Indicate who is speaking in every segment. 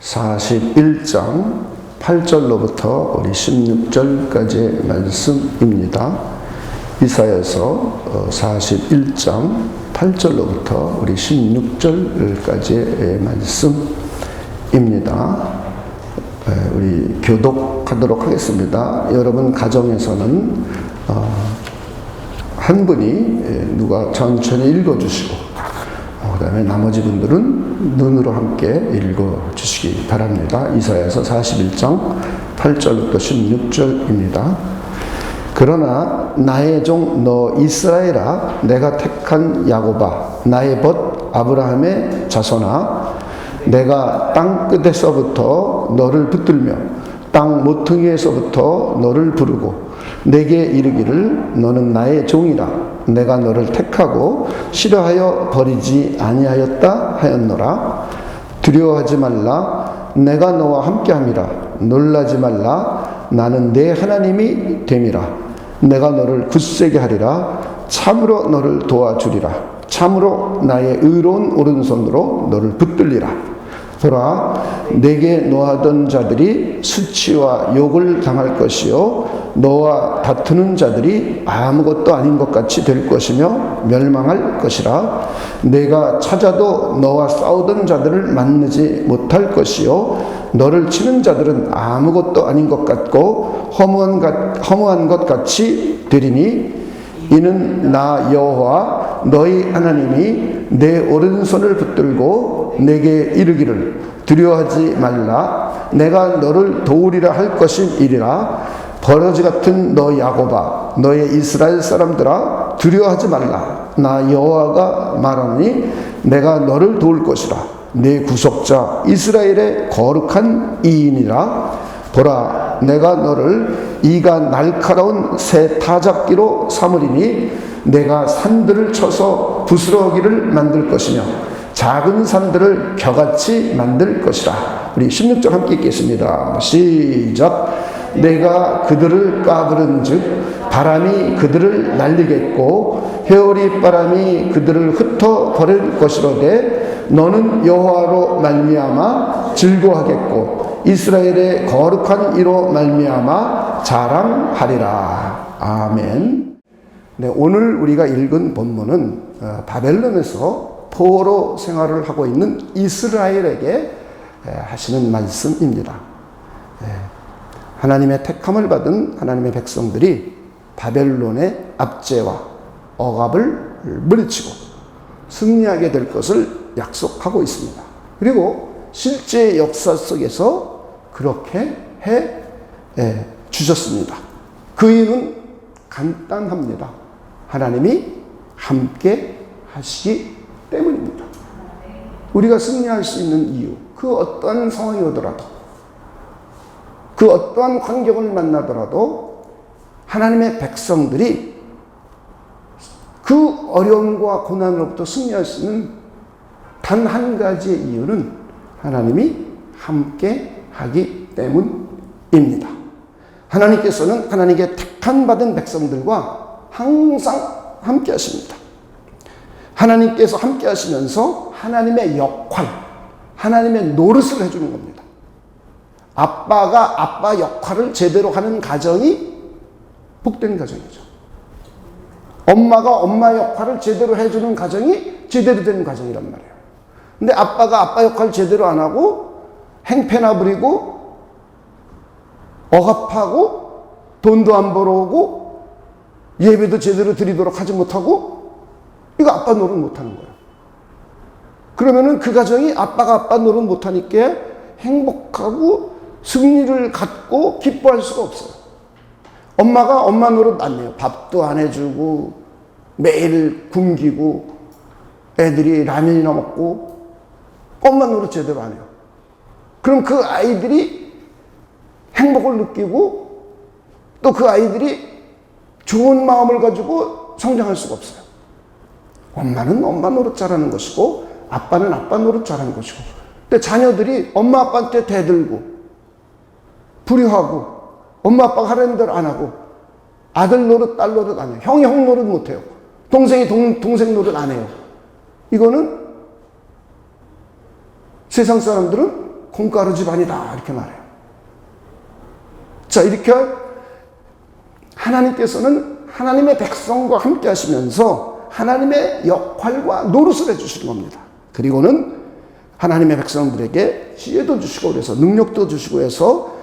Speaker 1: 41장 8절로부터 우리 16절까지의 말씀입니다. 이사야서 41장 8절로부터 우리 16절까지의 말씀입니다. 우리 교독하도록 하겠습니다. 여러분 가정에서는 한 분이 누가 천천히 읽어주시고 그 다음에 나머지 분들은 눈으로 함께 읽어주시기 바랍니다. 이사야서 41장 8절부터 16절입니다. 그러나 나의 종 너 이스라엘아, 내가 택한 야곱아, 나의 벗 아브라함의 자손아, 내가 땅 끝에서부터 너를 붙들며 땅 모퉁이에서부터 너를 부르고 내게 이르기를 너는 나의 종이라. 내가 너를 택하고 싫어하여 버리지 아니하였다 하였노라. 두려워하지 말라. 내가 너와 함께함이라. 놀라지 말라. 나는 내 하나님이 됨이라. 내가 너를 굳세게 하리라. 참으로 너를 도와주리라. 참으로 나의 의로운 오른손으로 너를 붙들리라. 보라, 내게 노하던 자들이 수치와 욕을 당할 것이요 너와 다투는 자들이 아무것도 아닌 것 같이 될 것이며 멸망할 것이라. 내가 찾아도 너와 싸우던 자들을 만나지 못할 것이요 너를 치는 자들은 아무것도 아닌 것 같고 허무한 것 같이 되리니 이는 나 여호와 너희 하나님이 내 오른손을 붙들고 내게 이르기를 두려워하지 말라. 내가 너를 도우리라 할 것임이리라. 버러지 같은 너 야곱아, 너의 이스라엘 사람들아, 두려워하지 말라. 나 여호와가 말하니 내가 너를 도울 것이라. 내 구속자 이스라엘의 거룩한 이인이라. 보라, 내가 너를 이가 날카로운 새 타작기로 삼으리니 내가 산들을 쳐서 부스러기를 만들 것이며 작은 산들을 겨같이 만들 것이라. 우리 16절 함께 읽겠습니다. 시작. 내가 그들을 까부른 즉 바람이 그들을 날리겠고 회오리 바람이 그들을 흩어버릴 것이로되 너는 여호와로 말미암아 즐거워하겠고 이스라엘의 거룩한 이로 말미암아 자랑하리라. 아멘. 네, 오늘 우리가 읽은 본문은 바벨론에서 포로 생활을 하고 있는 이스라엘에게 하시는 말씀입니다. 하나님의 택함을 받은 하나님의 백성들이 바벨론의 압제와 억압을 물리치고 승리하게 될 것을 약속하고 있습니다. 그리고 실제 역사 속에서 그렇게 해 주셨습니다. 그 이유는 간단합니다. 하나님이 함께 하시기 때문입니다. 우리가 승리할 수 있는 이유, 그 어떠한 상황이 오더라도, 그 어떠한 환경을 만나더라도 하나님의 백성들이 그 어려움과 고난으로부터 승리할 수 있는 단 한 가지의 이유는 하나님이 함께 하기 때문입니다. 하나님께서는 하나님께 택한 받은 백성들과 항상 함께 하십니다. 하나님께서 함께 하시면서 하나님의 역할, 하나님의 노릇을 해주는 겁니다. 아빠가 아빠 역할을 제대로 하는 가정이 복된 가정이죠. 엄마가 엄마 역할을 제대로 해주는 가정이 제대로 되는 가정이란 말이에요. 근데 아빠가 아빠 역할을 제대로 안 하고 행패나 부리고 억압하고 돈도 안 벌어오고 예배도 제대로 드리도록 하지 못하고 이거 아빠 노릇 못하는 거예요. 그러면은 그 가정이 아빠가 아빠 노릇 못하니까 행복하고 승리를 갖고 기뻐할 수가 없어요. 엄마가 엄마 노릇 안 해요. 밥도 안 해주고 매일 굶기고 애들이 라면이나 먹고 엄마 노릇 제대로 안 해요. 그럼 그 아이들이 행복을 느끼고 또 그 아이들이 좋은 마음을 가지고 성장할 수가 없어요. 엄마는 엄마 노릇 잘하는 것이고 아빠는 아빠 노릇 잘하는 것이고, 근데 자녀들이 엄마 아빠한테 대들고 불효하고 엄마 아빠가 하라는 대로 안 하고 아들 노릇 딸 노릇 안 해요. 형이 형 노릇 못 해요. 동생이 동생 노릇 안 해요. 이거는 세상 사람들은 콩가루 집안이다 이렇게 말해요. 자, 이렇게 하나님께서는 하나님의 백성과 함께 하시면서 하나님의 역할과 노릇을 해주시는 겁니다. 그리고는 하나님의 백성들에게 지혜도 주시고 그래서 능력도 주시고 해서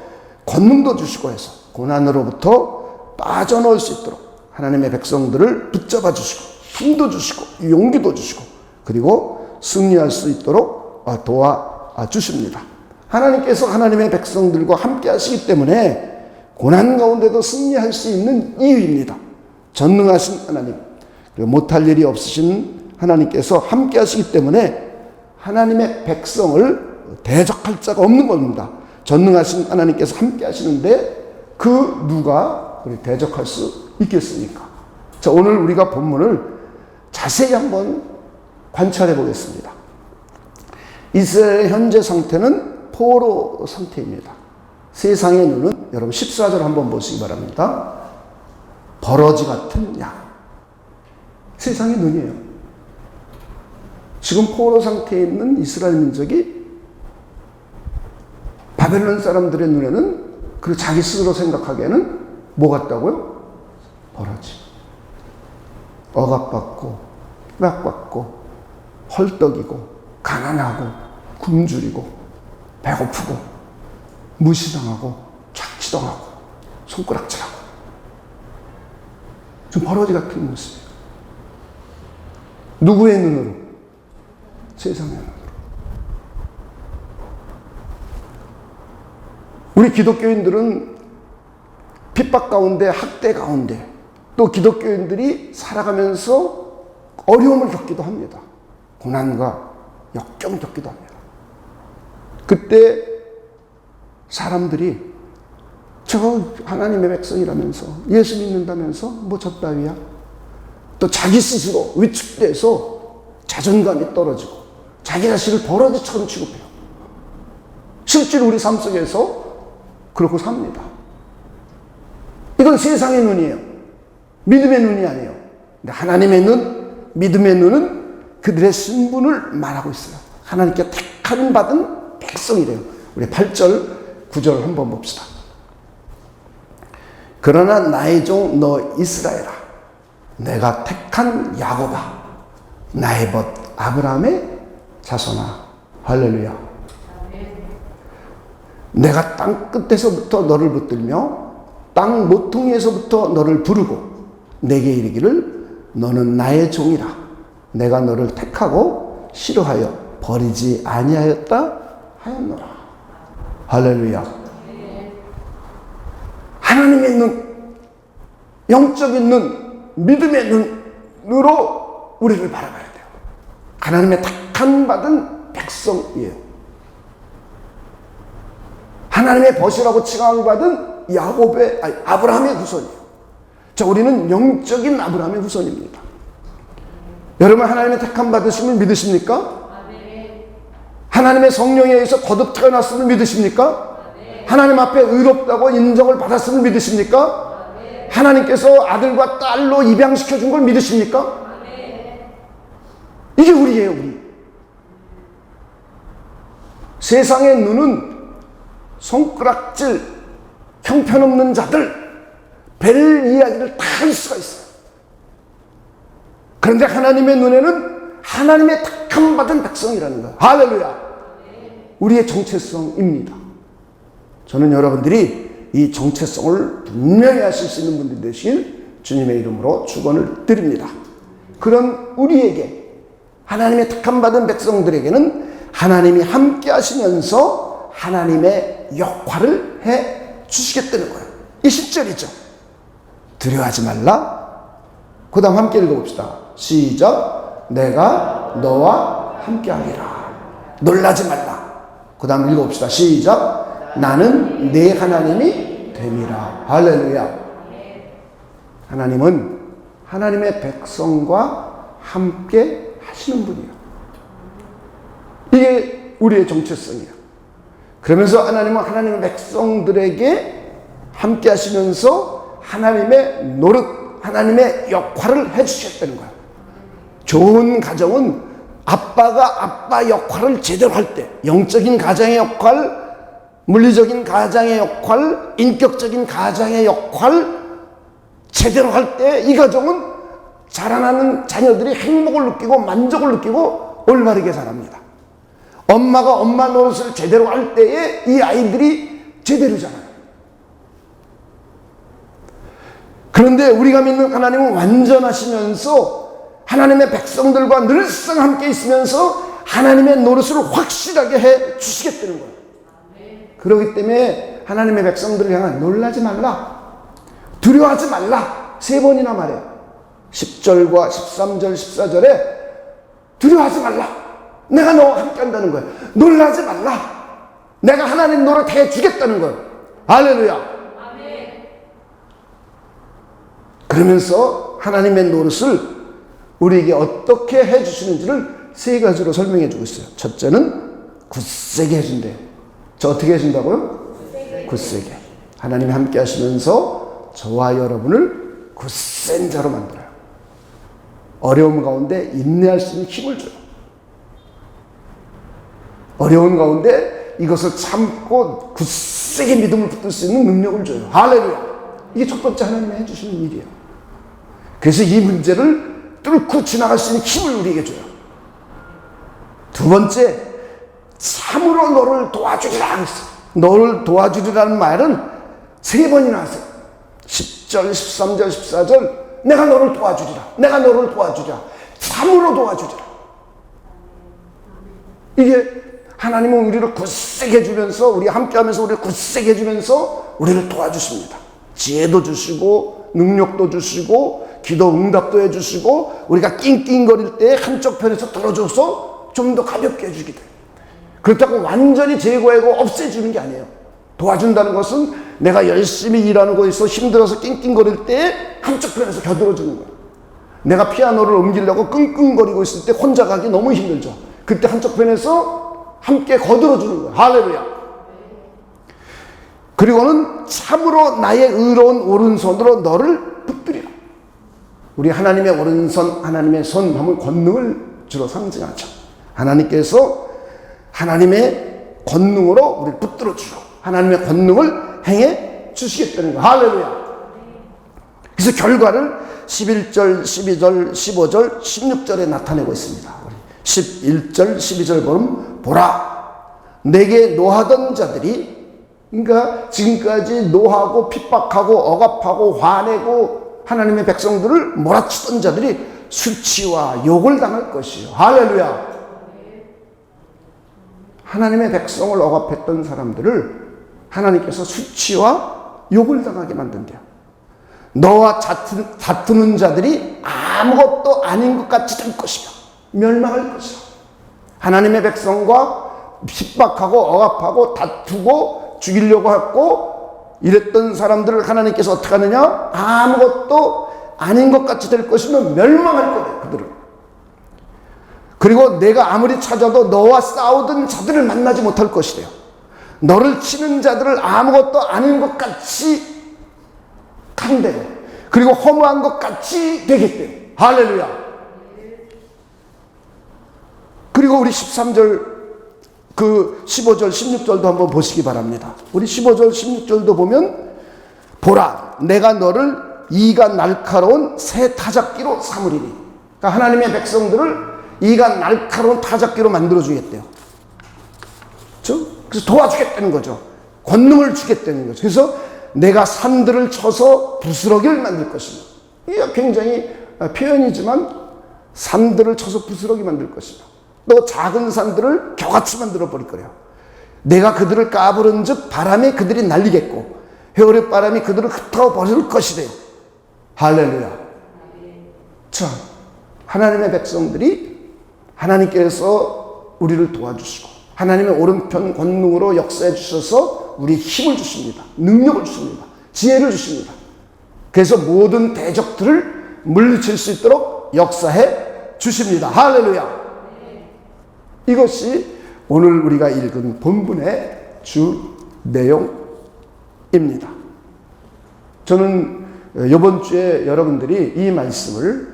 Speaker 1: 권능도 주시고 해서 고난으로부터 빠져나올 수 있도록 하나님의 백성들을 붙잡아 주시고 힘도 주시고 용기도 주시고 그리고 승리할 수 있도록 도와주십니다. 하나님께서 하나님의 백성들과 함께 하시기 때문에 고난 가운데도 승리할 수 있는 이유입니다. 전능하신 하나님, 그리고 못할 일이 없으신 하나님께서 함께 하시기 때문에 하나님의 백성을 대적할 자가 없는 겁니다. 전능하신 하나님께서 함께 하시는데 그 누가 대적할 수 있겠습니까? 자, 오늘 우리가 본문을 자세히 한번 관찰해 보겠습니다. 이스라엘의 현재 상태는 포로 상태입니다. 세상의 눈은 여러분 14절 한번 보시기 바랍니다. 버러지 같은 양. 세상의 눈이에요. 지금 포로 상태에 있는 이스라엘 민족이 바벨론 사람들의 눈에는 그리고 자기 스스로 생각하기에는 뭐 같다고요? 버러지. 억압받고 핍박받고 헐떡이고 가난하고 굶주리고 배고프고 무시당하고 착취당하고 손가락질하고 좀 버러지 같은 모습이에요. 누구의 눈으로? 세상의 눈으로. 우리 기독교인들은 핍박 가운데 학대 가운데 또 기독교인들이 살아가면서 어려움을 겪기도 합니다. 고난과 역경을 겪기도 합니다. 그때 사람들이 저 하나님의 백성이라면서 예수 믿는다면서 뭐 저 따위야? 또 자기 스스로 위축돼서 자존감이 떨어지고 자기 자신을 버러지처럼 취급해요. 실제로 우리 삶 속에서 그렇고 삽니다. 이건 세상의 눈이에요. 믿음의 눈이 아니에요. 근데 하나님의 눈, 믿음의 눈은 그들의 신분을 말하고 있어요. 하나님께 택함 받은 백성이래요. 우리 8절, 9절 한번 봅시다. 그러나 나의 종 너 이스라엘아, 내가 택한 야곱아, 나의 벗 아브라함의 자손아. 할렐루야. 내가 땅 끝에서부터 너를 붙들며 땅 모퉁이에서부터 너를 부르고 내게 이르기를 너는 나의 종이라. 내가 너를 택하고 싫어하여 버리지 아니하였다 하였노라. 할렐루야. 하나님의 눈, 영적인 눈, 믿음의 눈으로 우리를 바라봐야 돼요. 하나님의 택한 받은 백성이에요. 하나님의 벗이라고 칭함을 받은 아브라함의 후손이에요. 자, 우리는 영적인 아브라함의 후손입니다. 여러분 하나님의 택함 받으심을 믿으십니까? 하나님의 성령에 의해서 거듭 태어났음을 믿으십니까? 하나님 앞에 의롭다고 인정을 받았음을 믿으십니까? 하나님께서 아들과 딸로 입양시켜 준 걸 믿으십니까? 이게 우리예요, 우리. 세상의 눈은 손가락질, 형편없는 자들, 별 이야기를 다 할 수가 있어요. 그런데 하나님의 눈에는 하나님의 택함 받은 백성이라는 거예요. 할렐루야. 우리의 정체성입니다. 저는 여러분들이 이 정체성을 분명히 하실 수 있는 분들이 되시길 주님의 이름으로 축원을 드립니다. 그런 우리에게 하나님의 택함 받은 백성들에게는 하나님이 함께 하시면서 하나님의 역할을 해 주시겠다는 거예요. 이 10절이죠. 두려워하지 말라. 그 다음 함께 읽어봅시다. 시작. 내가 너와 함께 하리라. 놀라지 말라. 그 다음 읽어봅시다. 시작. 나는 네 하나님이 됨이라. 할렐루야. 하나님은 하나님의 백성과 함께 하시는 분이에요. 이게 우리의 정체성이에요. 그러면서 하나님은 하나님의 백성들에게 함께 하시면서 하나님의 노릇, 하나님의 역할을 해주셨다는 거예요. 좋은 가정은 아빠가 아빠 역할을 제대로 할 때, 영적인 가장의 역할, 물리적인 가장의 역할, 인격적인 가장의 역할 제대로 할 때 이 가정은 자라나는 자녀들이 행복을 느끼고 만족을 느끼고 올바르게 자랍니다. 엄마가 엄마 노릇을 제대로 할 때에 이 아이들이 제대로 자라요. 그런데 우리가 믿는 하나님은 완전하시면서 하나님의 백성들과 늘상 함께 있으면서 하나님의 노릇을 확실하게 해 주시겠다는 거예요. 그렇기 때문에 하나님의 백성들을 향한 놀라지 말라, 두려워하지 말라 3번이나 말해요. 10절과 13절 14절에 두려워하지 말라, 내가 너와 함께 한다는 거예요. 놀라지 말라, 내가 하나님 노릇 해주겠다는 거예요. 할렐루야. 그러면서 하나님의 노릇을 우리에게 어떻게 해주시는지를 3가지로 설명해 주고 있어요. 첫째는 굳세게 해준대요. 저 어떻게 해준다고요? 굳세게. 하나님이 함께 하시면서 저와 여러분을 굳센 자로 만들어요. 어려움 가운데 인내할 수 있는 힘을 줘요. 어려운 가운데 이것을 참고 굳세게 믿음을 붙들 수 있는 능력을 줘요. 할렐루야. 이게 첫 번째 하나님이 해주시는 일이에요. 그래서 이 문제를 뚫고 지나갈 수 있는 힘을 우리에게 줘요. 두 번째, 참으로 너를 도와주리라 했어요. 너를 도와주리라는 말은 3번이나 하세요. 10절, 13절, 14절 내가 너를 도와주리라, 내가 너를 도와주리라, 참으로 도와주리라. 이게 하나님은 우리를 굳세게 해주면서, 우리 함께하면서 우리를 굳세게 해주면서 우리를 도와주십니다. 지혜도 주시고 능력도 주시고 기도 응답도 해주시고, 우리가 낑낑거릴 때 한쪽 편에서 들어줘서 좀 더 가볍게 해주기도 해요. 그렇다고 완전히 제거하고 없애주는 게 아니에요. 도와준다는 것은 내가 열심히 일하는 거에서 힘들어서 낑낑거릴 때 한쪽 편에서 겨들어주는 거예요. 내가 피아노를 옮기려고 끙끙거리고 있을 때 혼자 가기 너무 힘들죠. 그때 한쪽 편에서 함께 거들어주는 거예요. 할렐루야. 그리고는 참으로 나의 의로운 오른손으로 너를 붙들이라. 우리 하나님의 오른손, 하나님의 손 하면 권능을 주로 상징하죠. 하나님께서 하나님의 권능으로 우리를 붙들어 주고 하나님의 권능을 행해 주시겠다는 거. 할렐루야. 그래서 결과를 11절, 12절, 15절, 16절에 나타내고 있습니다. 11절, 12절 보면 보라, 내게 노하던 자들이, 그러니까 지금까지 노하고 핍박하고 억압하고 화내고 하나님의 백성들을 몰아치던 자들이 수치와 욕을 당할 것이요. 할렐루야. 하나님의 백성을 억압했던 사람들을 하나님께서 수치와 욕을 당하게 만든대요. 너와 다투는 자들이 아무것도 아닌 것 같이 될 것이며 멸망할 것이요. 하나님의 백성과 핍박하고 억압하고 다투고 죽이려고 했고 이랬던 사람들을 하나님께서 어떻게 하느냐? 아무것도 아닌 것 같이 될 것이면 멸망할 거예요, 그들은. 그리고 내가 아무리 찾아도 너와 싸우던 자들을 만나지 못할 것이래요. 너를 치는 자들을 아무것도 아닌 것 같이 간대요. 그리고 허무한 것 같이 되겠대요. 할렐루야. 그리고 우리 13절, 15절, 16절도 한번 보시기 바랍니다. 우리 15절, 16절도 보면 보라, 내가 너를 이가 날카로운 새 타작기로 삼으리니. 그러니까 하나님의 백성들을 이가 날카로운 타작기로 만들어 주겠대요. 그렇죠? 그래서 도와주겠다는 거죠. 권능을 주겠다는 거죠. 그래서 내가 산들을 쳐서 부스러기를 만들 것이며, 이게 굉장히 표현이지만 산들을 쳐서 부스러기 만들 것이며, 또 작은 산들을 겨같이 만들어 버릴 거래요. 내가 그들을 까부른 즉 바람에 그들이 날리겠고 회오리 바람이 그들을 흩어 버릴 것이래요. 할렐루야. 자, 하나님의 백성들이 하나님께서 우리를 도와주시고 하나님의 오른편 권능으로 역사해 주셔서 우리에 힘을 주십니다. 능력을 주십니다. 지혜를 주십니다. 그래서 모든 대적들을 물리칠 수 있도록 역사해 주십니다. 할렐루야. 이것이 오늘 우리가 읽은 본문의 주 내용입니다. 저는 이번 주에 여러분들이 이 말씀을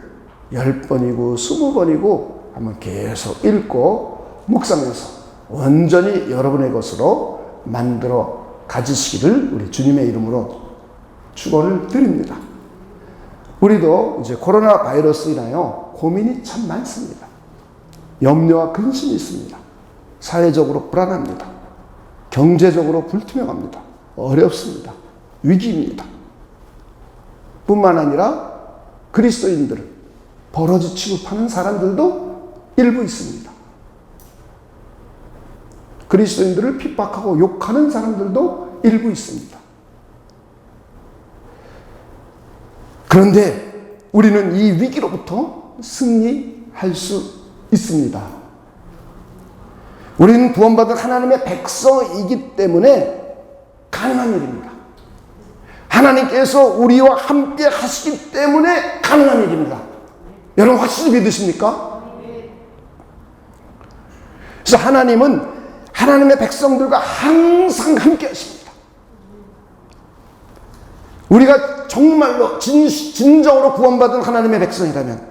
Speaker 1: 10번이고 20번이고 한번 계속 읽고 묵상해서 온전히 여러분의 것으로 만들어 가지시기를 우리 주님의 이름으로 축원을 드립니다. 우리도 이제 코로나 바이러스 인하여 고민이 참 많습니다. 염려와 근심이 있습니다. 사회적으로 불안합니다. 경제적으로 불투명합니다. 어렵습니다. 위기입니다. 뿐만 아니라 그리스도인들을 버러지 취급하는 사람들도 일부 있습니다. 그리스도인들을 핍박하고 욕하는 사람들도 일부 있습니다. 그런데 우리는 이 위기로부터 승리할 수 있습니다. 우리는 구원받은 하나님의 백성이기 때문에 가능한 일입니다. 하나님께서 우리와 함께 하시기 때문에 가능한 일입니다. 여러분 확실히 믿으십니까? 그래서 하나님은 하나님의 백성들과 항상 함께 하십니다. 우리가 정말로 진정으로 구원받은 하나님의 백성이라면,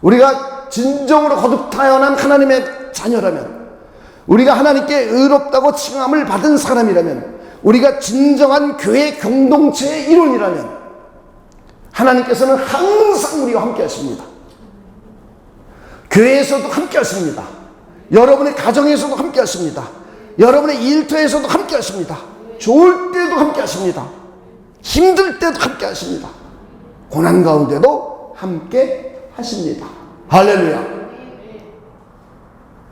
Speaker 1: 우리가 진정으로 거듭 태어난 하나님의 자녀라면, 우리가 하나님께 의롭다고 칭함을 받은 사람이라면, 우리가 진정한 교회 공동체의 일원이라면 하나님께서는 항상 우리와 함께 하십니다. 교회에서도 함께 하십니다. 여러분의 가정에서도 함께 하십니다. 여러분의 일터에서도 함께 하십니다. 좋을 때도 함께 하십니다. 힘들 때도 함께 하십니다. 고난 가운데도 함께 하십니다. 할렐루야.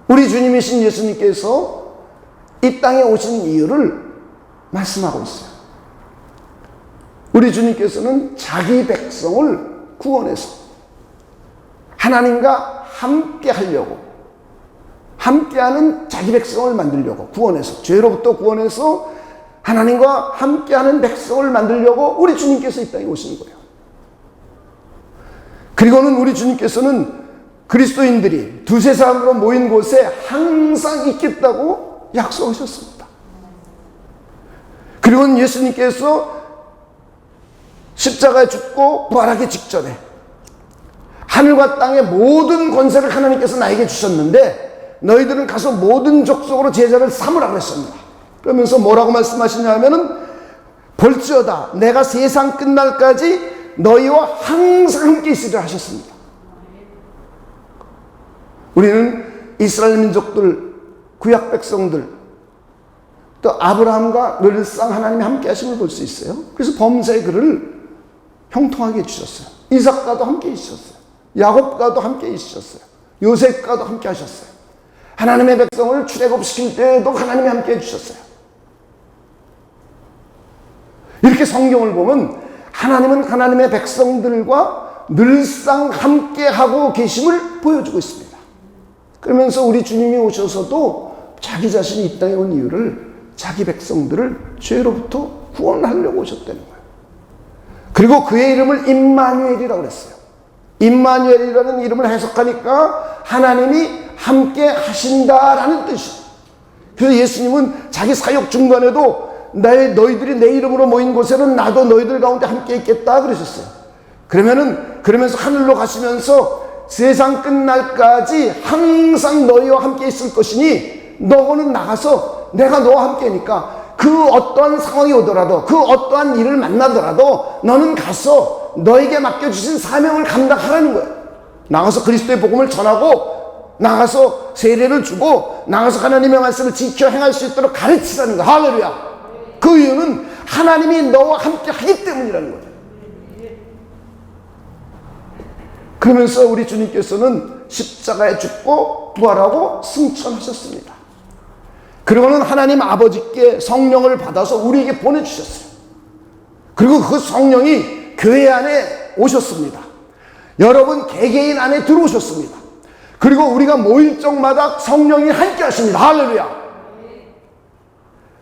Speaker 1: 우리 주님이신 예수님께서 이 땅에 오신 이유를 말씀하고 있어요. 우리 주님께서는 자기 백성을 구원해서 하나님과 함께 하려고, 함께하는 자기 백성을 만들려고, 구원해서, 죄로부터 구원해서 하나님과 함께하는 백성을 만들려고 우리 주님께서 이 땅에 오신 거예요. 그리고는 우리 주님께서는 그리스도인들이 두세 사람으로 모인 곳에 항상 있겠다고 약속하셨습니다. 그리고는 예수님께서 십자가에 죽고 부활하기 직전에 하늘과 땅의 모든 권세를 하나님께서 나에게 주셨는데 너희들은 가서 모든 족속으로 제자를 삼으라 그랬습니다. 그러면서 뭐라고 말씀하시냐면은 볼지어다 내가 세상 끝날까지 너희와 항상 함께 있으리라 하셨습니다. 우리는 이스라엘 민족들, 구약 백성들, 또 아브라함과 늘상 하나님이 함께 하심을 볼 수 있어요. 그래서 범사의 그를 형통하게 해주셨어요. 이삭과도 함께 있으셨어요. 야곱과도 함께 있으셨어요. 요셉과도 함께 하셨어요. 하나님의 백성을 출애굽시킬 때에도 하나님이 함께 해주셨어요. 이렇게 성경을 보면 하나님은 하나님의 백성들과 늘상 함께하고 계심을 보여주고 있습니다. 그러면서 우리 주님이 오셔서도 자기 자신이 이 땅에 온 이유를 자기 백성들을 죄로부터 구원하려고 오셨다는 거예요. 그리고 그의 이름을 임마누엘이라고 그랬어요. 임마누엘이라는 이름을 해석하니까 하나님이 함께 하신다라는 뜻이에요. 그래서 예수님은 자기 사역 중간에도 너희들이 내 이름으로 모인 곳에는 나도 너희들 가운데 함께 있겠다 그러셨어요. 그러면서 하늘로 가시면서 세상 끝날까지 항상 너희와 함께 있을 것이니 너는 나가서 내가 너와 함께니까 그 어떠한 상황이 오더라도 그 어떠한 일을 만나더라도 너는 가서 너에게 맡겨주신 사명을 감당하라는 거예요. 나가서 그리스도의 복음을 전하고 나가서 세례를 주고 나가서 하나님의 말씀을 지켜 행할 수 있도록 가르치라는 거예요. 할렐루야. 그 이유는 하나님이 너와 함께 하기 때문이라는 거예요. 그러면서 우리 주님께서는 십자가에 죽고 부활하고 승천하셨습니다. 그리고는 하나님 아버지께 성령을 받아서 우리에게 보내주셨어요. 그리고 그 성령이 교회 안에 오셨습니다. 여러분 개개인 안에 들어오셨습니다. 그리고 우리가 모일 적마다 성령이 함께 하십니다. 할렐루야.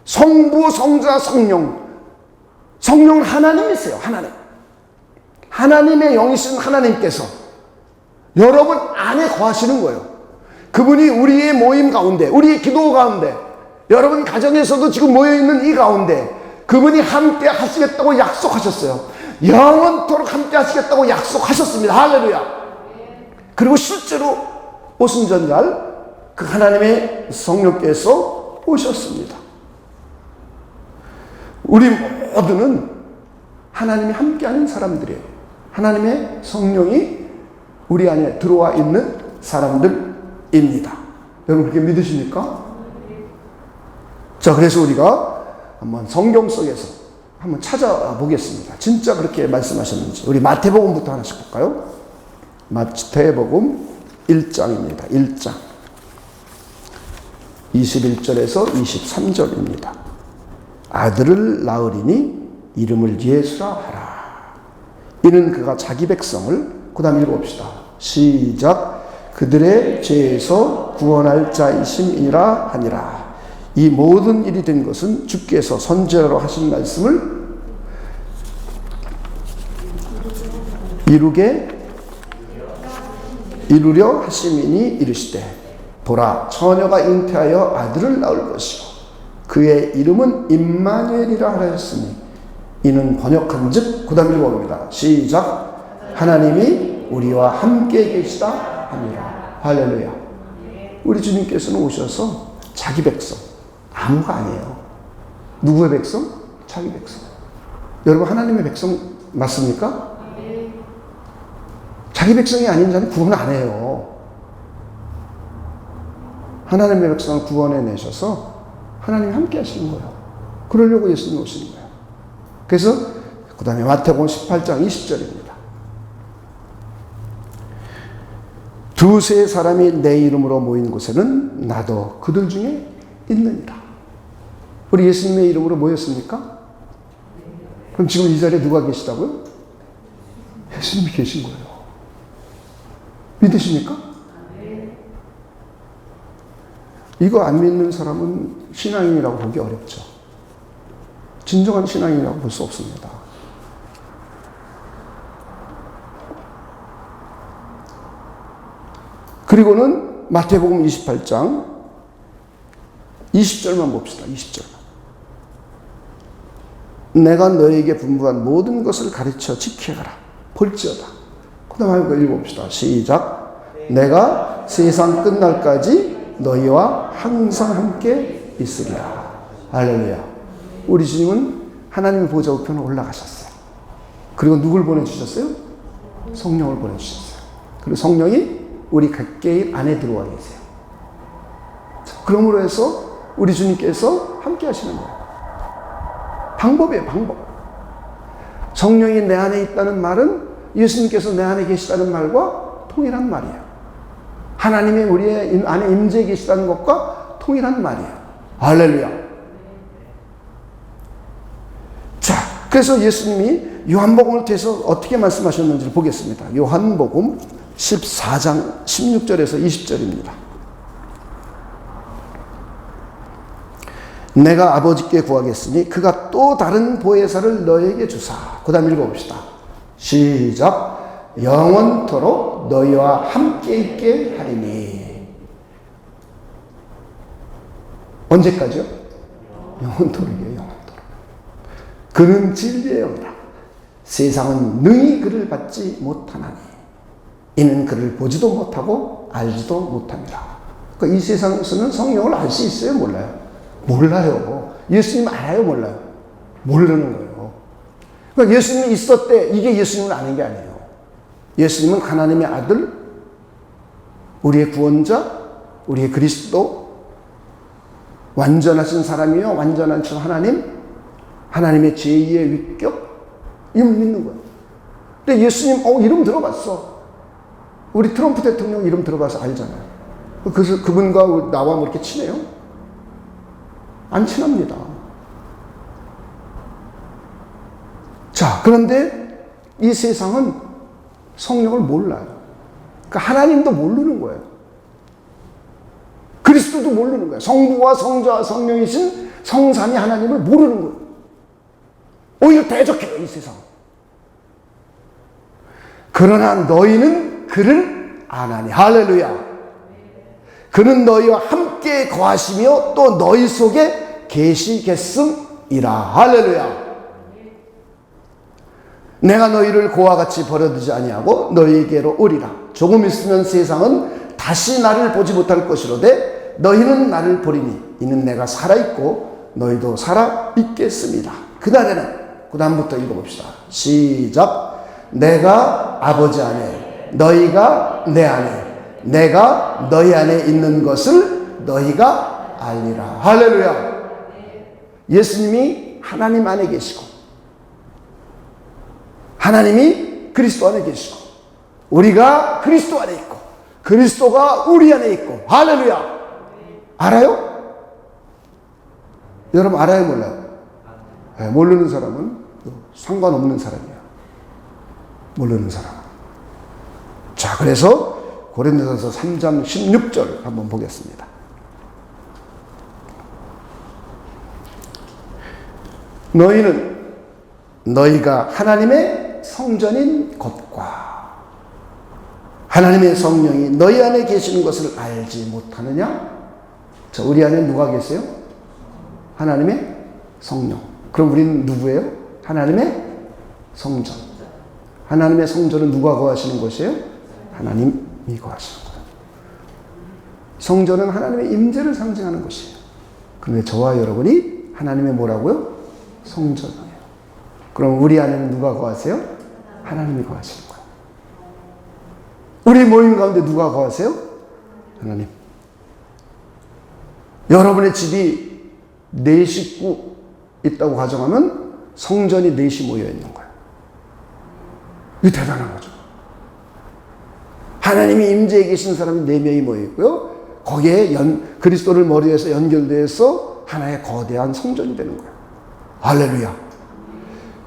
Speaker 1: 성부, 성자, 성령. 성령은 하나님이세요. 하나님. 하나님의 영이신 하나님께서 여러분 안에 거하시는 거예요. 그분이 우리의 모임 가운데, 우리의 기도 가운데, 여러분 가정에서도 지금 모여있는 이 가운데 그분이 함께 하시겠다고 약속하셨어요. 영원토록 함께 하시겠다고 약속하셨습니다. 할렐루야. 그리고 실제로 오순절날 그 하나님의 성령께서 오셨습니다. 우리 모두는 하나님이 함께하는 사람들이에요. 하나님의 성령이 우리 안에 들어와 있는 사람들입니다. 여러분 그렇게 믿으십니까? 자, 그래서 우리가 한번 성경 속에서 한번 찾아보겠습니다. 진짜 그렇게 말씀하셨는지. 우리 마태복음부터 하나씩 볼까요? 마태복음 1장입니다. 1장. 21절에서 23절입니다. 아들을 낳으리니 이름을 예수라 하라. 이는 그가 자기 백성을, 그 다음 읽어봅시다. 시작. 그들의 죄에서 구원할 자이심이라 하니라. 이 모든 일이 된 것은 주께서 선지자로 하신 말씀을 이루려 하심이니 이르시되 보라 처녀가 잉태하여 아들을 낳을 것이고 그의 이름은 임마누엘이라 하였으니 이는 번역한즉 그 다음 읽어봅니다. 시작. 하나님이 우리와 함께 계시다 하니라. 할렐루야. 우리 주님께서는 오셔서 자기 백성, 아무가 아니에요. 누구의 백성? 자기 백성. 여러분 하나님의 백성 맞습니까? 자기 백성이 아닌 자는 구원 안 해요. 하나님의 백성을 구원해 내셔서 하나님이 함께 하시는 거예요. 그러려고 예수님 오시는 거예요. 그래서 그 다음에 마태복음 18장 20절입니다. 두세 사람이 내 이름으로 모인 곳에는 나도 그들 중에 있느니라. 우리 예수님의 이름으로 모였습니까? 그럼 지금 이 자리에 누가 계시다고요? 예수님이 계신 거예요. 믿으십니까? 이거 안 믿는 사람은 신앙인이라고 보기 어렵죠. 진정한 신앙인이라고 볼 수 없습니다. 그리고는 마태복음 28장 20절만 봅시다. 20절만. 내가 너에게 분부한 모든 것을 가르쳐 지켜가라. 볼지어다. 그 다음에 읽어봅시다. 시작. 내가 세상 끝날까지 너희와 항상 함께 있으리라. 할렐루야. 우리 주님은 하나님의 보좌 우편에 올라가셨어요. 그리고 누굴 보내주셨어요? 성령을 보내주셨어요. 그리고 성령이 우리 각개인 안에 들어와 계세요. 그러므로 해서 우리 주님께서 함께 하시는 거예요. 방법이에요, 방법. 성령이 내 안에 있다는 말은 예수님께서 내 안에 계시다는 말과 동일한 말이에요. 하나님이 우리 안에 임재해 계시다는 것과 동일한 말이에요. 할렐루야. 자, 그래서 예수님이 요한복음을 통해서 어떻게 말씀하셨는지를 보겠습니다. 요한복음 14장 16절에서 20절입니다. 내가 아버지께 구하겠으니 그가 또 다른 보혜사를 너에게 주사. 그 다음 읽어봅시다. 시작. 영원토록 너희와 함께 있게 하리니. 언제까지요? 영원토록이에요. 영원토록. 그는 진리의 영이라. 세상은 능히 그를 받지 못하나니 이는 그를 보지도 못하고 알지도 못합니다. 그러니까 이 세상에서는 성령을 알 수 있어요? 몰라요? 몰라요. 예수님 알아요? 몰라요? 모르는 거예요. 그러니까 예수님이 있었대. 이게 예수님을 아는 게 아니에요. 예수님은 하나님의 아들, 우리의 구원자, 우리의 그리스도, 완전하신 사람이요, 완전하신 하나님, 하나님의 제2의 위격, 이름 믿는 거예요. 근데 예수님, 이름 들어봤어. 우리 트럼프 대통령 이름 들어봐서 알잖아요. 그래서 그분과 나와 뭐 이렇게 친해요? 안 친합니다. 자, 그런데 이 세상은 성령을 몰라요. 그러니까 하나님도 모르는 거예요. 그리스도도 모르는 거예요. 성부와 성자와 성령이신 성삼위 하나님을 모르는 거예요. 오히려 대적해요, 이 세상. 그러나 너희는 그를 아나니. 할렐루야. 그는 너희와 함께 거하시며 또 너희 속에 계시겠음이라. 할렐루야. 내가 너희를 고와 같이 버려두지 아니하고 너희에게로 오리라. 조금 있으면 세상은 다시 나를 보지 못할 것이로되 너희는 나를 보리니 이는 내가 살아있고 너희도 살아있겠습니다. 그날에는, 그 다음부터 읽어봅시다. 시작. 내가 아버지 안에, 너희가 내 안에, 내가 너희 안에 있는 것을 너희가 알리라. 할렐루야. 예수님이 하나님 안에 계시고 하나님이 그리스도 안에 계시고 우리가 그리스도 안에 있고 그리스도가 우리 안에 있고. 할렐루야. 알아요? 여러분 알아요, 몰라요? 네, 모르는 사람은 상관없는 사람이에요. 모르는 사람은. 자, 그래서 고린도전서 3장 16절 한번 보겠습니다. 너희는 너희가 하나님의 성전인 것과 하나님의 성령이 너희 안에 계시는 것을 알지 못하느냐? 자, 우리 안에 누가 계세요? 하나님의 성령. 그럼 우리는 누구예요? 하나님의 성전. 하나님의 성전은 누가 거하시는 곳이에요? 하나님이 거하시는 거예요. 성전은 하나님의 임재를 상징하는 것이에요. 그런데 저와 여러분이 하나님의 뭐라고요? 성전이에요. 그럼 우리 안에는 누가 거하세요? 하나님이 거하시는 거예요. 우리 모임 가운데 누가 거하세요? 하나님. 여러분의 집이 4식구 있다고 가정하면 성전이 4시 모여 있는 거예요. 이거 대단한 거죠. 하나님이 임재해 계신 사람이 4명이 모여 있고요. 거기에 그리스도를 머리에서 연결돼서 하나의 거대한 성전이 되는 거예요. 할렐루야.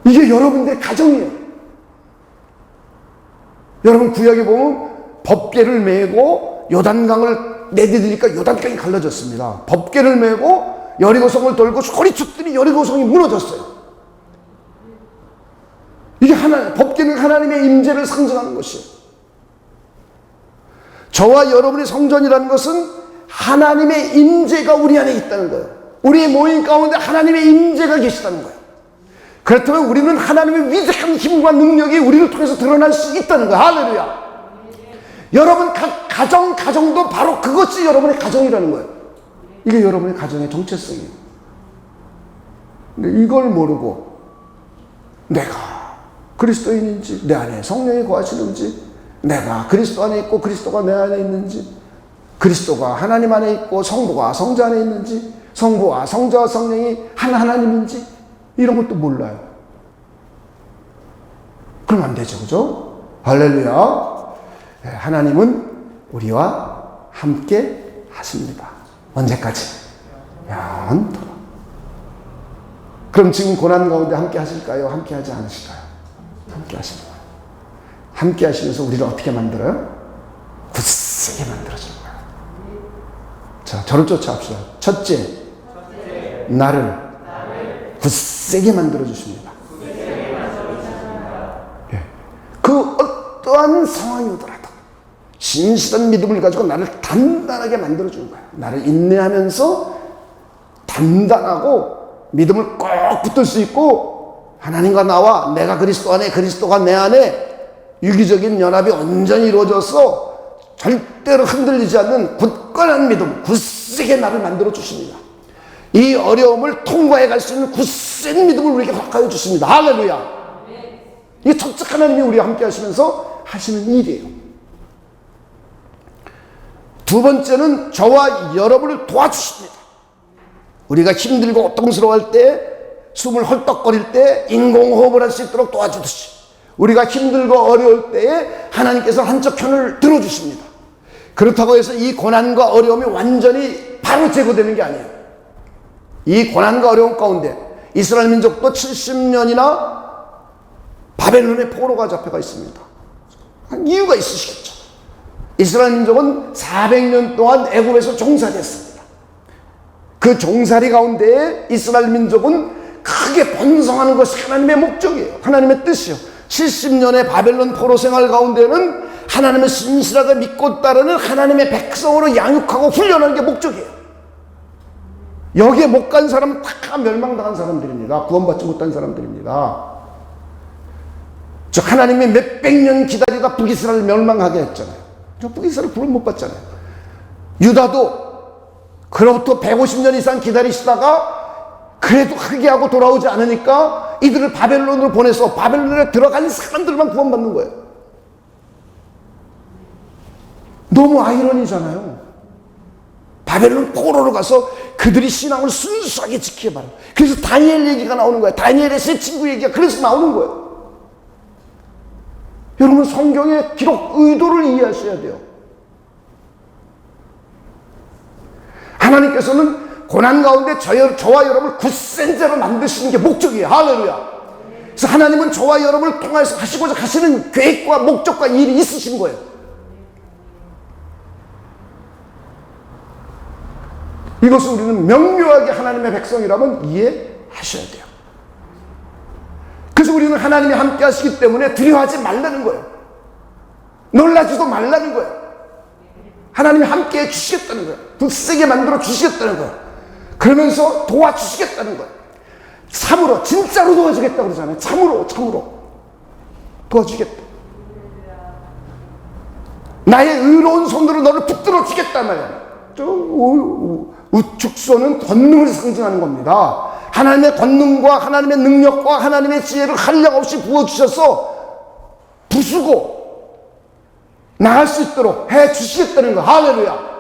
Speaker 1: 이게 여러분들의 가정이에요. 여러분 구약에 보면 법궤를 메고 요단강을 내디디니까 요단강이 갈라졌습니다. 법궤를 메고 여리고성을 돌고 소리쳤더니 여리고성이 무너졌어요. 이게 법궤는 하나님의 임재를 상징하는 것이에요. 저와 여러분의 성전이라는 것은 하나님의 임재가 우리 안에 있다는 거예요. 우리의 모임 가운데 하나님의 임재가 계시다는 거예요. 그렇다면 우리는 하나님의 위대한 힘과 능력이 우리를 통해서 드러날 수 있다는 거예요. 할렐루야. 여러분 각 가정도 바로 그것이 여러분의 가정이라는 거예요. 이게 여러분의 가정의 정체성이에요. 근데 이걸 모르고 내가 그리스도인인지, 내 안에 성령이 거하시는지, 내가 그리스도 안에 있고 그리스도가 내 안에 있는지, 그리스도가 하나님 안에 있고 성부가 성자 안에 있는지, 성부와 성자와 성령이 하나님인지 이런 것도 몰라요. 그럼 안 되죠, 그죠? 할렐루야. 하나님은 우리와 함께 하십니다. 언제까지? 영원토록. 그럼 지금 고난 가운데 함께 하실까요? 함께 하지 않으실까요? 함께 하십니다. 함께 하시면서 우리를 어떻게 만들어요? 굳세게 만들어주는 거예요. 자, 저를 쫓아합시다. 첫째, 나를 굳세게 만들어주십니다. 예. 그 어떠한 상황이 오더라도 진실한 믿음을 가지고 나를 단단하게 만들어주는 거예요. 나를 인내하면서 단단하고 믿음을 꼭 붙들 수 있고, 하나님과 나와 내가 그리스도 안에 그리스도가 내 안에 유기적인 연합이 온전히 이루어져서 절대로 흔들리지 않는 굳건한 믿음, 굳세게 나를 만들어 주십니다. 이 어려움을 통과해 갈 수 있는 굳센 믿음을 우리에게 허락하여 주십니다. 할렐루야. 이게 첫째 하나님이 우리와 함께 하시면서 하시는 일이에요. 두 번째는 저와 여러분을 도와주십니다. 우리가 힘들고 고통스러워할 때, 숨을 헐떡거릴 때 인공호흡을 할 수 있도록 도와주듯이, 우리가 힘들고 어려울 때에 하나님께서 한쪽 편을 들어주십니다. 그렇다고 해서 이 고난과 어려움이 완전히 바로 제거되는 게 아니에요. 이 고난과 어려움 가운데 이스라엘 민족도 70년이나 바벨론의 포로가 잡혀가 있습니다. 이유가 있으시겠죠. 이스라엘 민족은 400년 동안 애굽에서 종살이했습니다. 그 종살이 가운데 이스라엘 민족은 크게 번성하는 것이 하나님의 목적이에요. 하나님의 뜻이요. 70년의 바벨론 포로 생활 가운데는 하나님을 신실하게 믿고 따르는 하나님의 백성으로 양육하고 훈련하는 게 목적이에요. 여기에 못 간 사람은 다 멸망당한 사람들입니다. 구원받지 못한 사람들입니다. 즉 하나님이 몇백 년 기다리다 북이스라엘을 멸망하게 했잖아요. 북이스라엘 구원 못 받잖아요. 유다도 그로부터 150년 이상 기다리시다가 그래도 회개하고 돌아오지 않으니까 이들을 바벨론으로 보내서 바벨론에 들어간 사람들만 구원받는 거예요. 너무 아이러니잖아요. 바벨론 포로로 가서 그들이 신앙을 순수하게 지키게 바라요. 그래서 다니엘 얘기가 나오는 거예요. 다니엘의 세 친구 얘기가 그래서 나오는 거예요. 여러분, 성경의 기록 의도를 이해하셔야 돼요. 하나님께서는 고난 가운데 저와 여러분을 굳센 자로 만드시는 게 목적이에요. 할렐루야. 그래서 하나님은 저와 여러분을 통해서 하시고자 하시는 계획과 목적과 일이 있으신 거예요. 이것을 우리는 명료하게 하나님의 백성이라면 이해하셔야 돼요. 그래서 우리는 하나님이 함께 하시기 때문에 두려워하지 말라는 거예요. 놀라지도 말라는 거예요. 하나님이 함께 해주시겠다는 거예요. 굳세게 만들어 주시겠다는 거예요. 그러면서 도와주시겠다는 거예요. 참으로, 진짜로 도와주겠다고 그러잖아요. 참으로 도와주겠다. 나의 의로운 손으로 너를 붙들어 주겠단 말이에요. 우측손은 권능을 상징하는 겁니다. 하나님의 권능과 하나님의 능력과 하나님의 지혜를 한량없이 부어주셔서 부수고 나갈 수 있도록 해주시겠다는 거. 할렐루야.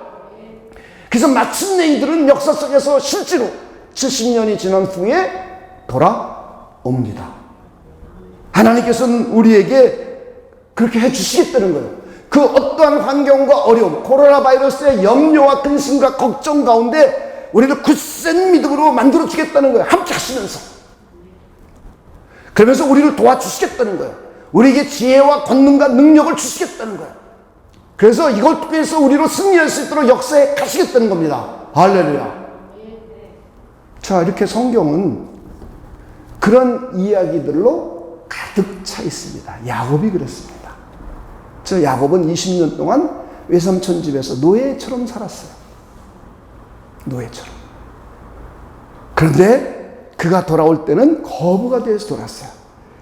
Speaker 1: 그래서 마침내 이들은 역사 속에서 실제로 70년이 지난 후에 돌아옵니다. 하나님께서는 우리에게 그렇게 해주시겠다는 거예요. 그 어떠한 환경과 어려움, 코로나 바이러스의 염려와 근심과 걱정 가운데 우리를 굳센 믿음으로 만들어주겠다는 거예요. 함께 하시면서. 그러면서 우리를 도와주시겠다는 거예요. 우리에게 지혜와 권능과 능력을 주시겠다는 거예요. 그래서 이걸 통해서 우리로 승리할 수 있도록 역사에 가시겠다는 겁니다. 할렐루야. 자, 이렇게 성경은 그런 이야기들로 가득 차 있습니다. 야곱이 그랬습니다. 저 야곱은 20년 동안 외삼촌 집에서 노예처럼 살았어요. 노예처럼. 그런데 그가 돌아올 때는 거부가 되어서 돌아왔어요.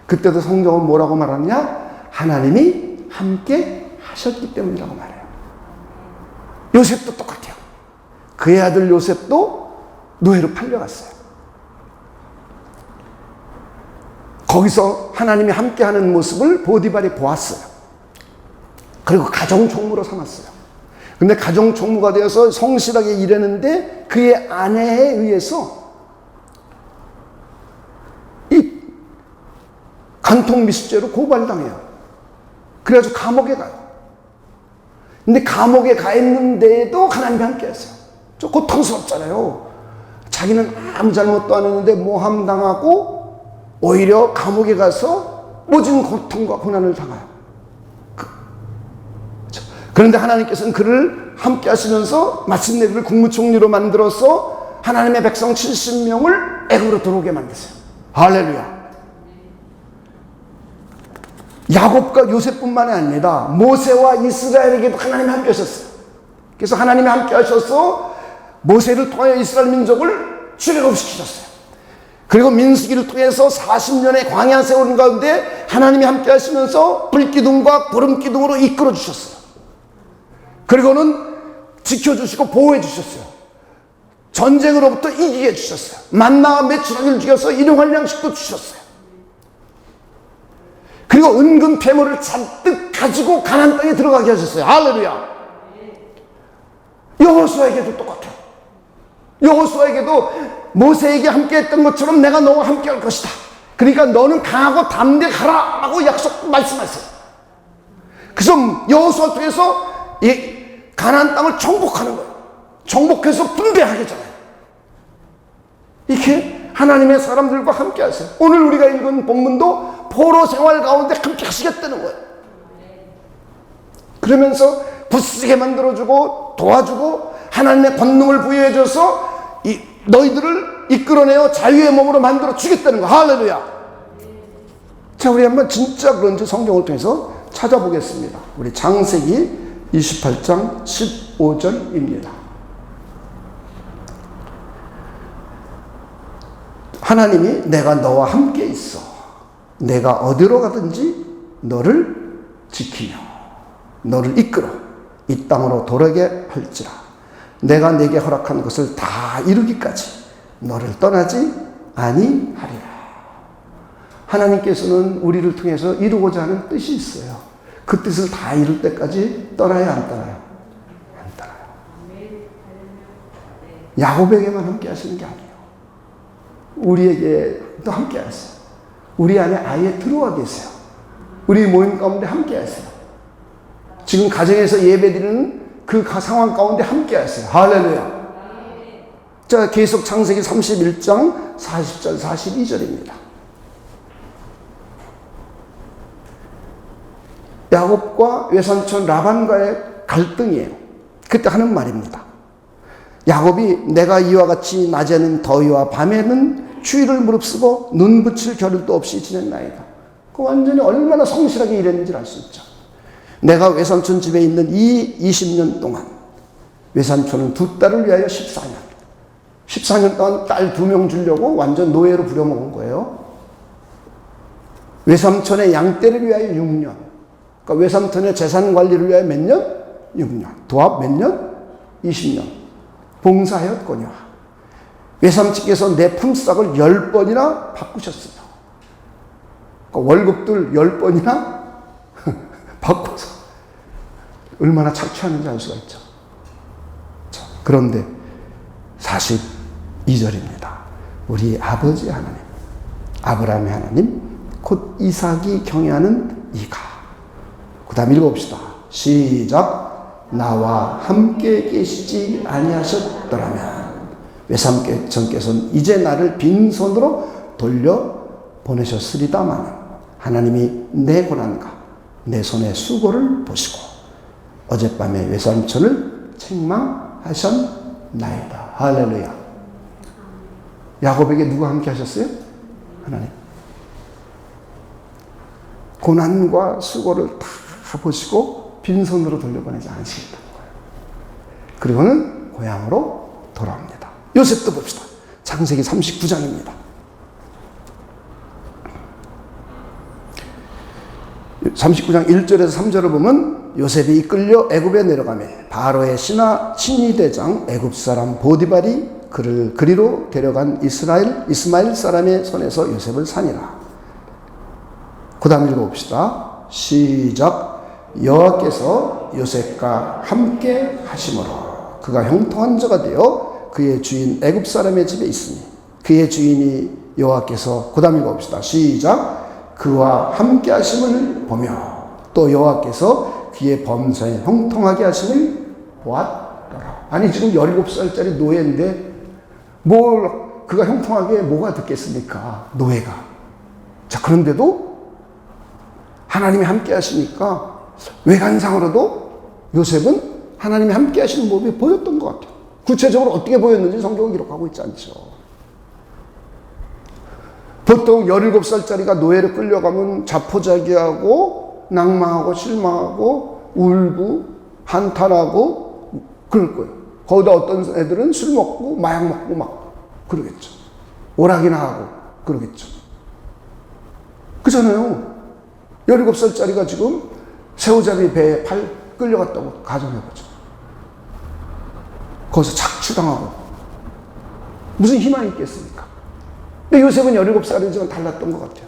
Speaker 1: 그때도 성경은 뭐라고 말하느냐? 하나님이 함께 하셨기 때문이라고 말해요. 요셉도 똑같아요. 그의 아들 요셉도 노예로 팔려갔어요. 거기서 하나님이 함께하는 모습을 보디발이 보았어요. 그리고 가정총무로 삼았어요. 근데 가정총무가 되어서 성실하게 일했는데 그의 아내에 의해서 이 간통미수죄로 고발당해요. 그래가지고 감옥에 가요. 근데 감옥에 가 있는데도 하나님이 함께 했어요. 좀 고통스럽잖아요. 자기는 아무 잘못도 안 했는데 모함당하고 오히려 감옥에 가서 모진 고통과 고난을 당해요. 그런데 하나님께서는 그를 함께 하시면서 마침내 그를 국무총리로 만들어서 하나님의 백성 70명을 애굽으로 들어오게 만드세요. 할렐루야. 야곱과 요셉뿐만이 아니라 모세와 이스라엘에게도 하나님이 함께 하셨어요. 그래서 하나님이 함께 하셔서 모세를 통하여 이스라엘 민족을 출애굽시키셨어요. 그리고 민수기를 통해서 40년의 광야 세월 가운데 하나님이 함께 하시면서 불기둥과 구름기둥으로 이끌어 주셨어요. 그리고는 지켜주시고 보호해 주셨어요. 전쟁으로부터 이기게 해주셨어요. 만나와 메추라기를 죽여서 일용할 양식도 주셨어요. 그리고 은근 패물을 잔뜩 가지고 가나안 땅에 들어가게 하셨어요. 할렐루야. 여호수아에게도 똑같아요. 여호수아에게도 모세에게 함께 했던 것처럼 내가 너와 함께 할 것이다. 그러니까 너는 강하고 담대하라 라고 말씀하세요. 그래서 여호수아 통해서 이 가나안 땅을 정복하는 거예요. 정복해서 분배하게 하잖아요. 이렇게 하나님의 사람들과 함께 하세요. 오늘 우리가 읽은 본문도 포로 생활 가운데 함께 하시겠다는 거예요. 그러면서 굳세게 만들어주고 도와주고 하나님의 권능을 부여해줘서 너희들을 이끌어내어 자유의 몸으로 만들어 주겠다는 거. 할렐루야. 자, 우리 한번 진짜 그런지 성경을 통해서 찾아보겠습니다. 우리 창세기 28장 15절입니다. 하나님이 내가 너와 함께 있어 내가 어디로 가든지 너를 지키며 너를 이끌어 이 땅으로 돌아게 할지라. 내가 내게 허락한 것을 다 이루기까지 너를 떠나지 아니하리라. 하나님께서는 우리를 통해서 이루고자 하는 뜻이 있어요. 그 뜻을 다 이룰 때까지 떠나요, 안 떠나요? 안 떠나요. 야곱에게만 함께 하시는 게 아니에요. 우리에게도 함께 하세요. 우리 안에 아예 들어와 계세요. 우리 모임 가운데 함께 하세요. 지금 가정에서 예배드리는 그 상황 가운데 함께 하세요. 할렐루야. 자, 계속 창세기 31장 40절 42절입니다. 야곱과 외삼촌 라반과의 갈등이에요. 그때 하는 말입니다. 야곱이 내가 이와 같이 낮에는 더위와 밤에는 추위를 무릅쓰고 눈 붙일 겨를도 없이 지냈나이다. 그 완전히 얼마나 성실하게 일했는지 알 수 있죠. 내가 외삼촌 집에 있는 이 20년 동안 외삼촌은 두 딸을 위하여 14년 동안 딸 2명 주려고 완전 노예로 부려먹은 거예요. 외삼촌의 양떼를 위하여 6년. 그러니까 외삼촌의 재산 관리를 위하여 몇 년? 6년. 도합 몇 년? 20년. 봉사하였거니와. 외삼촌께서 내 품삯을 10번이나 바꾸셨어요. 그러니까 월급들 10번이나 바꿔서 얼마나 착취하는지 알 수가 있죠. 자, 그런데 42절입니다. 우리 아버지 하나님, 아브라함의 하나님, 곧 이삭이 경외하는 이가. 그 다음 읽어봅시다. 시작. 나와 함께 계시지 아니하셨더라면 외삼촌께서는 이제 나를 빈손으로 돌려 보내셨으리다마는 하나님이 내 고난과 내 손의 수고를 보시고 어젯밤에 외삼촌을 책망하셨나이다. 할렐루야. 야곱에게 누가 함께 하셨어요? 하나님. 고난과 수고를 다 보시고 빈손으로 돌려보내지 않으시겠다는 거예요. 그리고는 고향으로 돌아옵니다. 요셉도 봅시다. 창세기 39장입니다. 39장 1절에서 3절을 보면 요셉이 이끌려 애굽에 내려가매 바로의 신하 대장 애굽 사람 보디발이 그를 그리로 데려간 이스마엘 사람의 손에서 요셉을 산이라. 그 다음 읽어봅시다. 시작. 여호와께서 요셉과 함께 하심으로 그가 형통한 자가 되어 그의 주인 애굽 사람의 집에 있으니 그의 주인이 여호와께서 그 다음 읽어봅시다. 시작. 그와 함께 하심을 보며 또 여호와께서 그의 범사에 형통하게 하심을 보았더라. 아니 지금 17살짜리 노예인데 뭘 그가 형통하게 뭐가 듣겠습니까? 노예가. 자, 그런데도 하나님이 함께 하시니까 외관상으로도 요셉은 하나님이 함께 하시는 모습이 보였던 것 같아요. 구체적으로 어떻게 보였는지 성경은 기록하고 있지 않죠. 보통 17살짜리가 노예로 끌려가면 자포자기하고 낭망하고 실망하고 울고 한탄하고 그럴 거예요. 거기다 어떤 애들은 술 먹고 마약 먹고 막 그러겠죠. 오락이나 하고 그러겠죠. 그잖아요. 17살짜리가 지금 새우잡이 배에 팔 끌려갔다고 가정해보죠. 거기서 착취당하고 무슨 희망이 있겠습니까? 근데 요셉은 17살이지만 달랐던 것 같아요.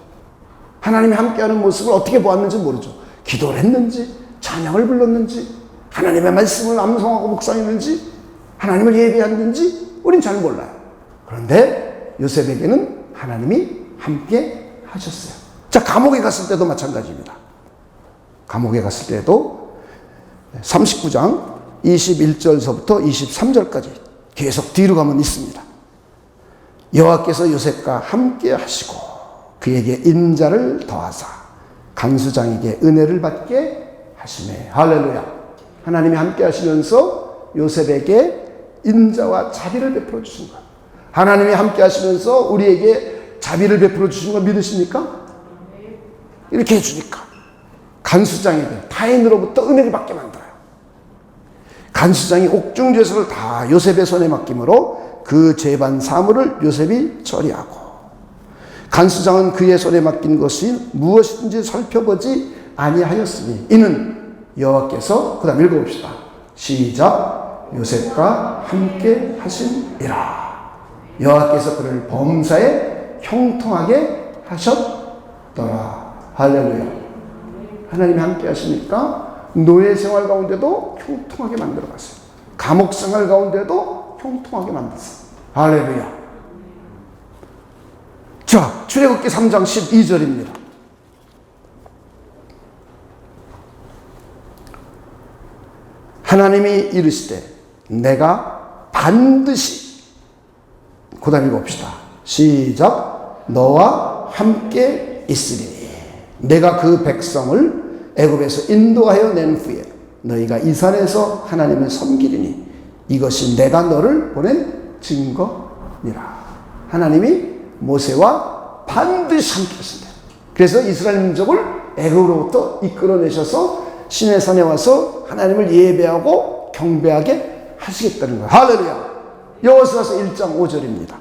Speaker 1: 하나님이 함께하는 모습을 어떻게 보았는지 모르죠. 기도를 했는지 찬양을 불렀는지 하나님의 말씀을 암송하고 묵상했는지 하나님을 예배했는지 우린 잘 몰라요. 그런데 요셉에게는 하나님이 함께 하셨어요. 자, 감옥에 갔을 때도 마찬가지입니다. 감옥에 갔을 때도 39장 21절서부터 23절까지 계속 뒤로 가면 있습니다. 여호와께서 요셉과 함께 하시고 그에게 인자를 더하사 간수장에게 은혜를 받게 하시네. 할렐루야. 하나님이 함께 하시면서 요셉에게 인자와 자비를 베풀어 주신 것. 하나님이 함께 하시면서 우리에게 자비를 베풀어 주신 거 믿으십니까? 이렇게 해주니까 간수장에게 타인으로부터 은혜를 받게 만들어요. 간수장이 옥중죄소를 다 요셉의 손에 맡김으로 그 재반 사물을 요셉이 처리하고 간수장은 그의 손에 맡긴 것이 무엇인지 살펴보지 아니하였으니 이는 여호와께서 그 다음 읽어봅시다. 시작. 요셉과 함께 하시니라. 여호와께서 그를 범사에 형통하게 하셨더라. 할렐루야. 하나님이 함께 하시니까 노예 생활 가운데도 형통하게 만들어 갔어요. 감옥 생활 가운데도 형통하게 만들었어요. 할렐루야. 자, 출애굽기 3장 12절입니다. 하나님이 이르시되 내가 반드시, 그 다음 읽어봅시다. 시작. 너와 함께 있으리니 내가 그 백성을 애굽에서 인도하여 낸 후에 너희가 이 산에서 하나님을 섬기리니 이것이 내가 너를 보낸 증거니라. 하나님이 모세와 반드시 함께 하신다. 그래서 이스라엘 민족을 애굽으로부터 이끌어내셔서 시내산에 와서 하나님을 예배하고 경배하게 하시겠다는 거예요. 할렐루야. 여호수아서 1장 5절입니다.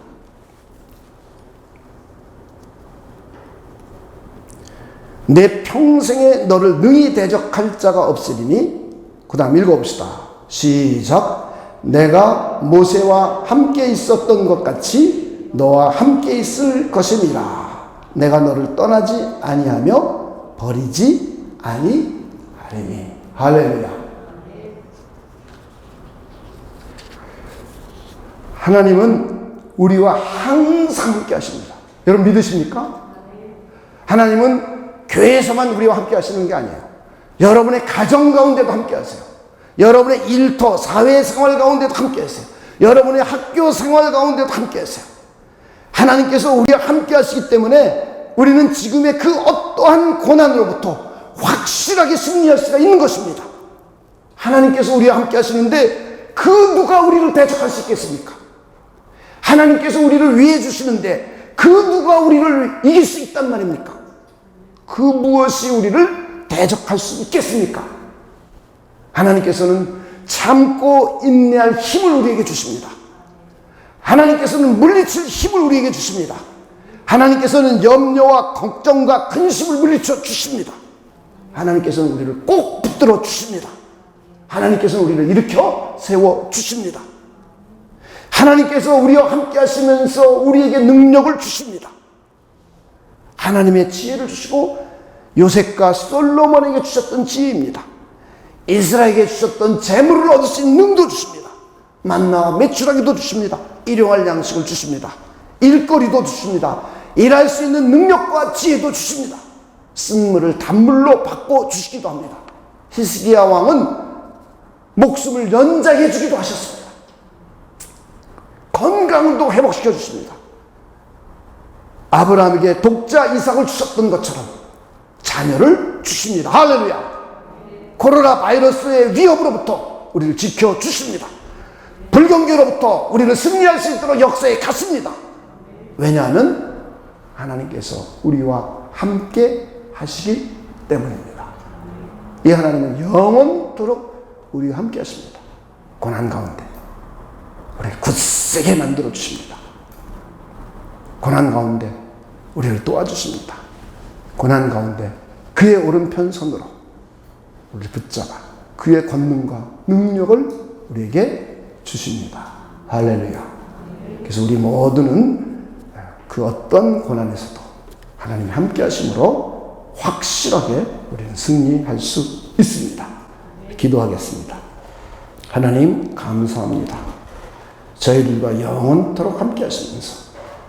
Speaker 1: 내 평생에 너를 능히 대적할 자가 없으리니, 그 다음 읽어봅시다. 시작. 내가 모세와 함께 있었던 것 같이 너와 함께 있을 것임이라. 내가 너를 떠나지 아니하며 버리지 아니하리니. 할렐루야. 하나님은 우리와 항상 함께 하십니다. 여러분 믿으십니까? 하나님은 교회에서만 우리와 함께 하시는 게 아니에요. 여러분의 가정 가운데도 함께 하세요. 여러분의 일터, 사회생활 가운데도 함께 하세요. 여러분의 학교 생활 가운데도 함께 하세요. 하나님께서 우리와 함께 하시기 때문에 우리는 지금의 그 어떠한 고난으로부터 확실하게 승리할 수가 있는 것입니다. 하나님께서 우리와 함께 하시는데 그 누가 우리를 대적할 수 있겠습니까? 하나님께서 우리를 위해 주시는데 그 누가 우리를 이길 수 있단 말입니까? 그 무엇이 우리를 대적할 수 있겠습니까? 하나님께서는 참고 인내할 힘을 우리에게 주십니다. 하나님께서는 물리칠 힘을 우리에게 주십니다. 하나님께서는 염려와 걱정과 근심을 물리쳐 주십니다. 하나님께서는 우리를 꼭 붙들어 주십니다. 하나님께서는 우리를 일으켜 세워 주십니다. 하나님께서 우리와 함께 하시면서 우리에게 능력을 주십니다. 하나님의 지혜를 주시고 요셉과 솔로몬에게 주셨던 지혜입니다. 이스라엘에게 주셨던 재물을 얻을 수 있는 능도 주십니다. 만나와 메추라기도 주십니다. 일용할 양식을 주십니다. 일거리도 주십니다. 일할 수 있는 능력과 지혜도 주십니다. 쓴물을 단물로 바꿔 주시기도 합니다. 히스기야 왕은 목숨을 연장해 주기도 하셨습니다. 건강도 회복시켜 주십니다. 아브라함에게 독자 이삭을 주셨던 것처럼 자녀를 주십니다. 할렐루야. 코로나 바이러스의 위협으로부터 우리를 지켜주십니다. 불경기로부터 우리를 승리할 수 있도록 역사에 갔습니다. 왜냐하면 하나님께서 우리와 함께 하시기 때문입니다. 이 하나님은 영원토록 우리와 함께 하십니다. 고난 가운데 우리를 굳세게 만들어 주십니다. 고난 가운데 우리를 도와주십니다. 고난 가운데 그의 오른편 손으로 우리를 붙잡아 그의 권능과 능력을 우리에게 주십니다. 할렐루야. 그래서 우리 모두는 그 어떤 고난에서도 하나님이 함께 하심으로 확실하게 우리는 승리할 수 있습니다. 기도하겠습니다. 하나님 감사합니다. 저희들과 영원토록 함께 하시면서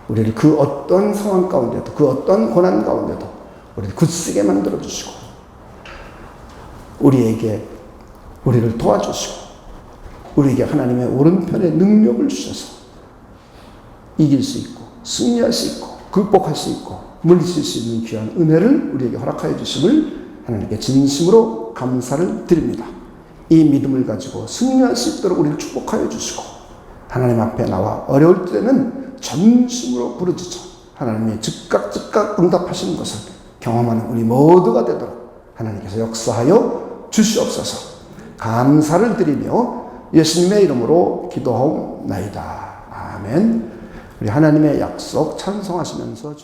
Speaker 1: 우리를 그 어떤 상황 가운데도 그 어떤 고난 가운데도 우리를 굳세게 만들어 주시고 우리를 도와주시고 우리에게 하나님의 오른편의 능력을 주셔서 이길 수 있고 승리할 수 있고 극복할 수 있고 물리칠 수 있는 귀한 은혜를 우리에게 허락하여 주심을 하나님께 진심으로 감사를 드립니다. 이 믿음을 가지고 승리할 수 있도록 우리를 축복하여 주시고 하나님 앞에 나와 어려울 때는 전심으로 부르짖어 하나님이 즉각 응답하시는 것을 경험하는 우리 모두가 되도록 하나님께서 역사하여 주시옵소서. 감사를 드리며 예수님의 이름으로 기도하옵나이다. 아멘. 우리 하나님의 약속 찬송하시면서